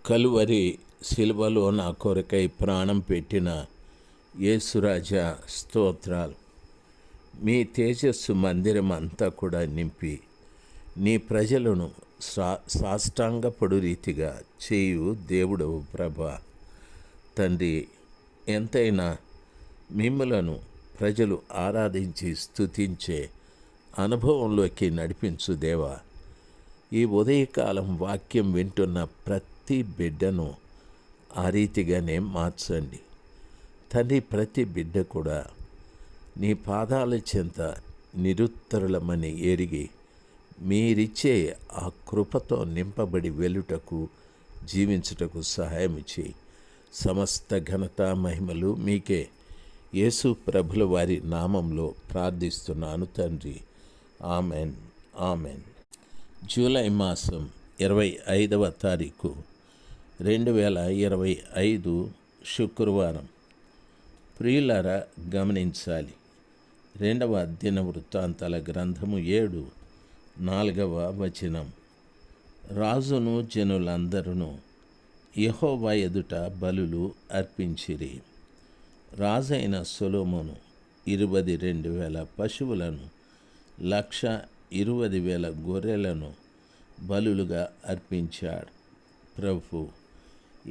కలువరి శిలువలో నా కొరకై ప్రాణం పెట్టిన యేసురాజా స్తోత్రాలు. మీ తేజస్సు మందిరం అంతా కూడా నింపి నీ ప్రజలను సాష్టాంగపడు రీతిగా చేయు దేవుడవు ప్రభా. తండ్రి, ఎంతైనా మిమ్ములను ప్రజలు ఆరాధించి స్తుతించే అనుభవంలోకి నడిపించు దేవా. ఈ ఉదయకాలం వాక్యం వింటున్న ప్రతి బిడ్డను ఆ రీతిగానే మార్చండి తండ్రి. ప్రతి బిడ్డ కూడా నీ పాదాల చెంత నిరుత్తరులమని ఎరిగి మీరిచ్చే ఆ కృపతో నింపబడి వెలుటకు జీవించుటకు సహాయం చేయి. సమస్త ఘనత మహిమలు మీకే యేసు ప్రభుల వారి నామంలో ప్రార్థిస్తున్నాను తండ్రి. Amen, amen. జూలై మాసం 25వ తారీఖు 2025 శుక్రవారం. ప్రియులారా, గమనించాలి. 2వ దినవృత్తాంతాల గ్రంథము 7:4 వచనం. రాజును జనులందరూ యెహోవా ఎదుట బలులు అర్పించిరి. రాజైన సొలొమోను 22,000 పశువులను 120,000 గొర్రెలను బలులుగా అర్పించాడు. ప్రభు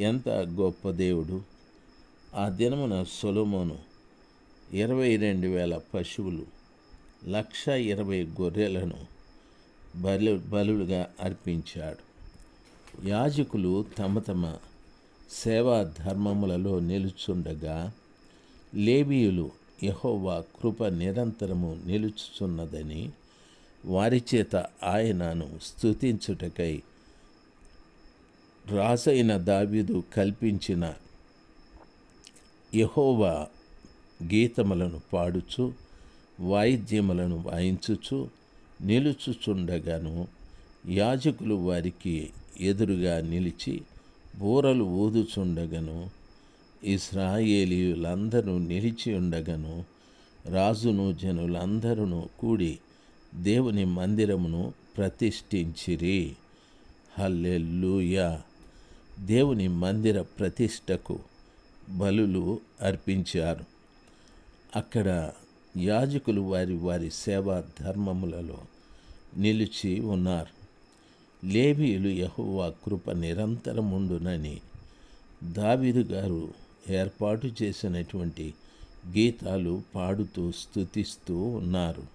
ఎంత గొప్ప దేవుడు! ఆ దినమున సొలొమోను 22,000 పశువులు 120 గొర్రెలను బలులుగా అర్పించాడు. యాజకులు తమ తమ సేవా ధర్మములలో నిలుచుండగా లేవీయులు యెహోవా కృప నిరంతరము నిలుచుచున్నదని వారి చేత ఆయనను స్తుతించుటకై రాజైన దావీదు కల్పించిన యెహోవా గీతములను పాడుచు వాయిద్యములను వాయించుచు నిలుచుచుండగాను యాజకులు వారికి ఎదురుగా నిలిచి బూరలు ఊదుచుండగను ఇశ్రాయేలీయులందరూ నిలిచి ఉండగను రాజును జనులందరూ కూడి దేవుని మందిరమును ప్రతిష్ఠించిరి. హల్లెలూయా! దేవుని మందిర ప్రతిష్టకు బలులు అర్పించారు. అక్కడ యాజకులు వారి వారి సేవా ధర్మములలో నిలిచి ఉన్నారు. లేవీయులు యెహోవా కృప నిరంతరముండునని దావీదు గారు ఏర్పాటు చేసినటువంటి గీతాలు పాడుతూ స్తుతిస్తూ ఉన్నారు.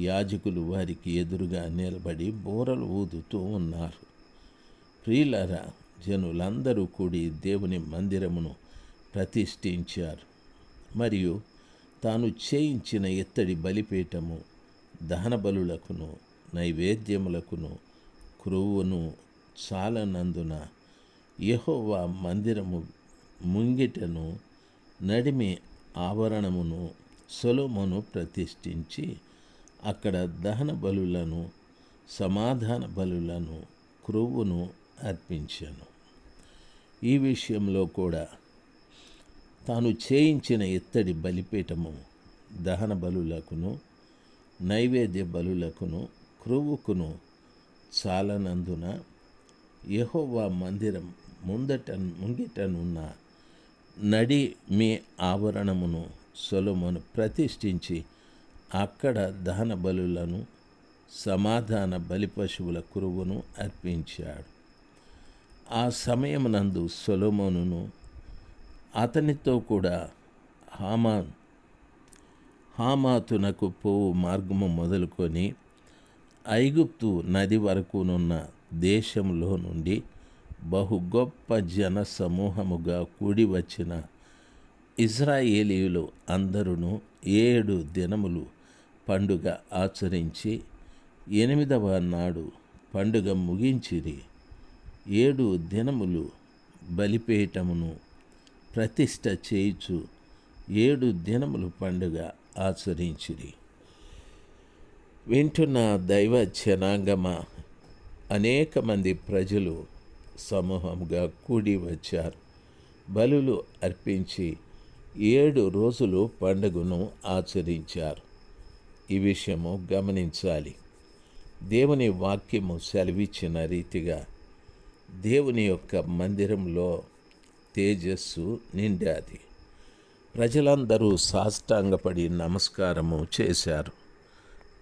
యాజకులు వారికి ఎదురుగా నిలబడి బూరలు ఊదుతూ ఉన్నారు. ప్రియులారా, జనులందరూ కూడి దేవుని మందిరమును ప్రతిష్ఠించారు. మరియు తాను చేయించిన ఇత్తడి బలిపీఠము దహన బలులకును నైవేద్యములకును క్రొవ్వును చాలనందున యెహోవా మందిరము ముంగిటను నడిమి ఆవరణమును సొలొమోను ప్రతిష్ఠించి అక్కడ దహన బలులను సమాధాన బలులను క్రొవ్వును అర్పించాను. ఈ విషయంలో కూడా తాను చేయించిన ఇత్తడి బలిపీఠము దహన బలులకును నైవేద్య బలులకును క్రొవ్వుకును చాలనందున యెహోవా మందిరం ముంగిటనున్న నడి మీ ఆవరణమును సొలొమోను ప్రతిష్ఠించి అక్కడ దహన బలులను సమాధాన బలిపశువుల క్రొవ్వును అర్పించాడు. ఆ సమయమునందు సొలొమోనును అతనితో కూడా హమాతునకు పోవు మార్గము మొదలుకొని ఐగుప్తు నది వరకునున్న దేశంలో నుండి బహు గొప్ప జన సమూహముగా కూడి వచ్చిన ఇశ్రాయేలీయులు అందరూ 7 దినములు పండుగ ఆచరించి 8వ నాడు పండుగ ముగించిరి. 7 దినములు బలిపీఠమును ప్రతిష్ఠ చేయుచు 7 దినములు పండుగ ఆచరించిరి. వింటున్న దైవ జనాంగమా, అనేక మంది ప్రజలు సమూహంగా కూడి వచ్చారు. బలులు అర్పించి 7 రోజులు పండుగను ఆచరించారు. ఈ విషయము గమనించాలి. దేవుని వాక్యము సెలవిచ్చిన రీతిగా దేవుని యొక్క మందిరంలో తేజస్సు నిండాది. ప్రజలందరూ సాష్టాంగపడి నమస్కారము చేశారు.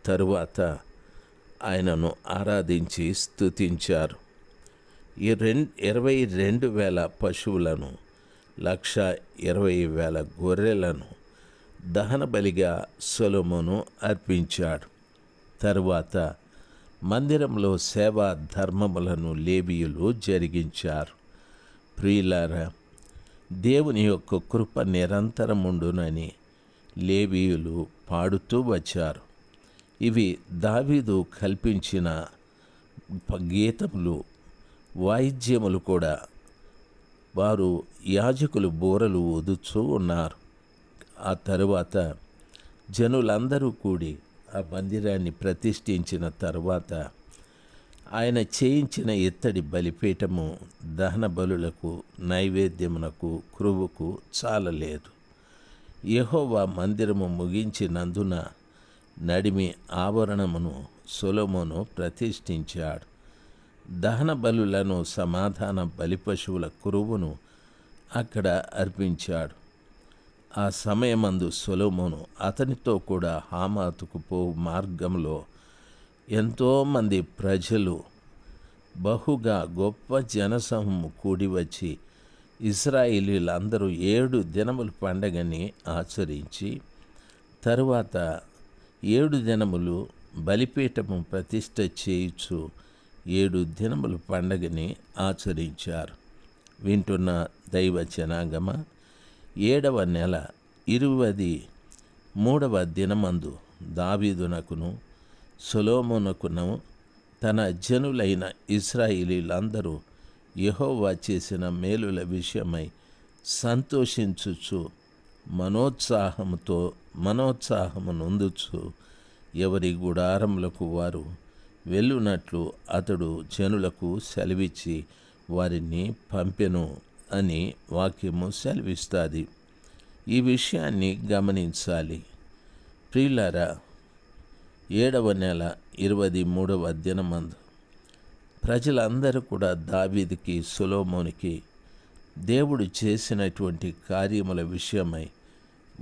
తరువాత ఆయనను ఆరాధించి స్తుతించారు. ఈ 22,000 పశువులను, 1,20,000 గొర్రెలను దహన బలిగా సొలొమోను అర్పించాడు. తరువాత మందిరంలో సేవా ధర్మములను లేవీయులు జరిగించారు. ప్రియులారా, దేవుని యొక్క కృప నిరంతరముండునని లేవీయులు పాడుతూ వచ్చారు. ఇవి దావీదు కల్పించిన గీతములు, వాయిద్యములు కూడా. వారు యాజకులు బూరలు ఊదుతూ ఉన్నారు. ఆ తరువాత జనులందరూ కూడి ఆ మందిరాన్ని ప్రతిష్ఠించిన తరువాత ఆయన చేయించిన ఇత్తడి బలిపీఠము దహన బలులకు, నైవేద్యమునకు, కృవుకు చాలలేదు. యెహోవా మందిరము ముగించినందున నడిమి ఆవరణమును సొలొమోను ప్రతిష్ఠించాడు. దహన బలులను, సమాధాన బలిపశువుల కురువును అక్కడ అర్పించాడు. ఆ సమయమందు సొలొమోను అతనితో కూడా హామాతుకు పోవు మార్గంలో ఎంతోమంది ప్రజలు, బహుగా గొప్ప జనసమూహము కూడి వచ్చి ఇశ్రాయేలీలందరూ 7 దినముల పండగని ఆచరించి, తరువాత 7 దినములు బలిపీఠము ప్రతిష్ఠ చేయుచు 7 దినముల పండగని ఆచరించారు. వింటున్న దైవ జనాంగమ, 7వ నెల 23వ దినమందు దావీదునకును సొలొమోనుకును తన జనులైన ఇశ్రాయేలీలందరూ యెహోవా చేసిన మేలుల విషయమై సంతోషించుచు మనోత్సాహము నొందుచు ఎవరి గుడారములకు వారు వెళ్ళునట్లు అతడు జనులకు సెలవిచ్చి వారిని పంపెను అని వాక్యము సెలవిస్తుంది. ఈ విషయాన్ని గమనించాలి. ప్రియులారా, 7వ నెల 23వ దినమందు ప్రజలందరూ కూడా దావీదుకి, సొలొమోనుకి దేవుడు చేసినటువంటి కార్యముల విషయమై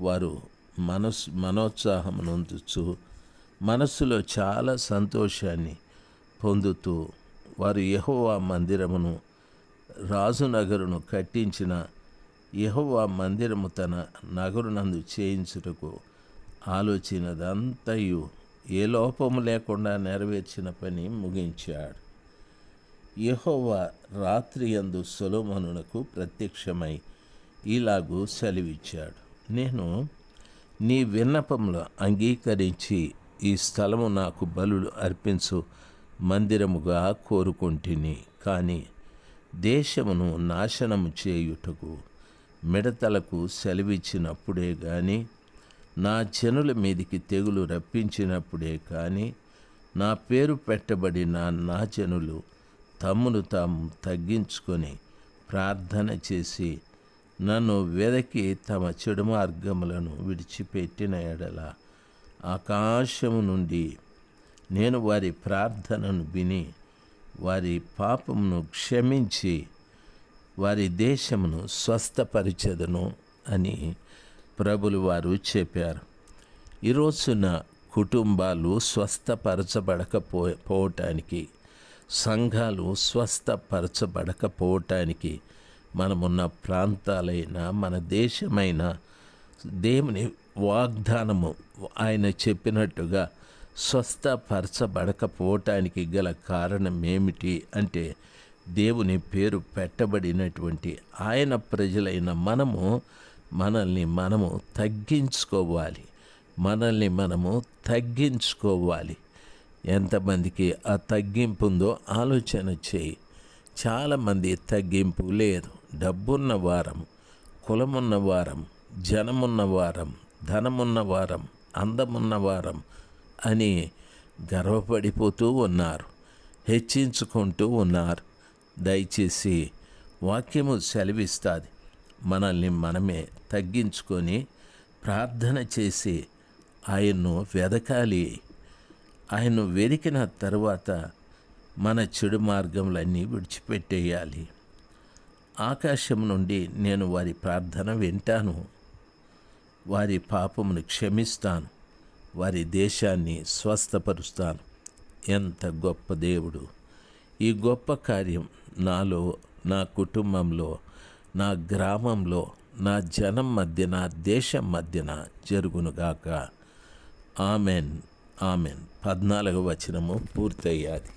వారు మనోత్సాహం నొందుచు మనస్సులో చాలా సంతోషాన్ని పొందుతూ వారు యెహోవా మందిరమును, రాజునగరును కట్టించిన యెహోవా మందిరము తన నగరునందు చేయించుటకు ఆలోచనదంతయు ఏ లోపము లేకుండా నెరవేర్చిన పని ముగించాడు. యెహోవా రాత్రి యందు సొలొమోనునకు ప్రత్యక్షమై ఇలాగూ సెలవిచ్చాడు. నేను నీ విన్నపములు అంగీకరించి ఈ స్థలము నాకు బలులు అర్పించు మందిరముగా కోరుకొంటిని. కానీ దేశమును నాశనము చేయుటకు మిడతలకు సెలవిచ్చినప్పుడే గాని, నా జనుల మీదికి తెగులు రప్పించినప్పుడే కానీ, నా పేరు పెట్టబడిన నా జనులు తమ్మును తాము తగ్గించుకొని ప్రార్థన చేసి నన్ను వెదకి తమ చెడు మార్గములను విడిచిపెట్టిన ఎడల ఆకాశము నుండి నేను వారి ప్రార్థనను విని వారి పాపమును క్షమించి వారి దేశమును స్వస్థపరిచెదను అని ప్రభులు వారు చెప్పారు. ఈరోజున కుటుంబాలు స్వస్థపరచబడకపోవటానికి, సంఘాలు స్వస్థపరచబడకపోవటానికి మనమున్న ప్రాంతాలైన మన దేశమైన దేవుని వాగ్దానము ఆయన చెప్పినట్టుగా స్వస్థపరచబడకపోవటానికి గల కారణం ఏమిటి అంటే, దేవుని పేరు పెట్టబడినటువంటి ఆయన ప్రజలైన మనల్ని మనము తగ్గించుకోవాలి. ఎంతమందికి ఆ తగ్గింపు ఉందో ఆలోచన చేయి. చాలామంది తగ్గింపు లేదు. డబ్బున్న వారం, కులమున్న వారం, జనమున్న వారం, ధనమున్న వారం, అందమున్న వారం అని గర్వపడిపోతూ ఉన్నారు, హెచ్చించుకుంటూ ఉన్నారు. దయచేసి వాక్యము సెలవిస్తుంది, మనల్ని మనమే తగ్గించుకొని ప్రార్థన చేసి ఆయన్ను వెదకాలి. ఆయన్ను వెతికిన తర్వాత మన చెడు మార్గములన్నీ విడిచిపెట్టేయాలి. ఆకాశం నుండి నేను వారి ప్రార్థన వింటాను, వారి పాపమును క్షమిస్తాను, వారి దేశాన్ని స్వస్థపరుస్తాను. ఎంత గొప్ప దేవుడు! ఈ గొప్ప కార్యం నాలో, నా కుటుంబంలో, నా గ్రామంలో, నా జనం మధ్య, నా దేశం మధ్యన జరుగునుగాక. ఆమెన్. ఆమెన్. 14వ వచనము పూర్తయ్యాది.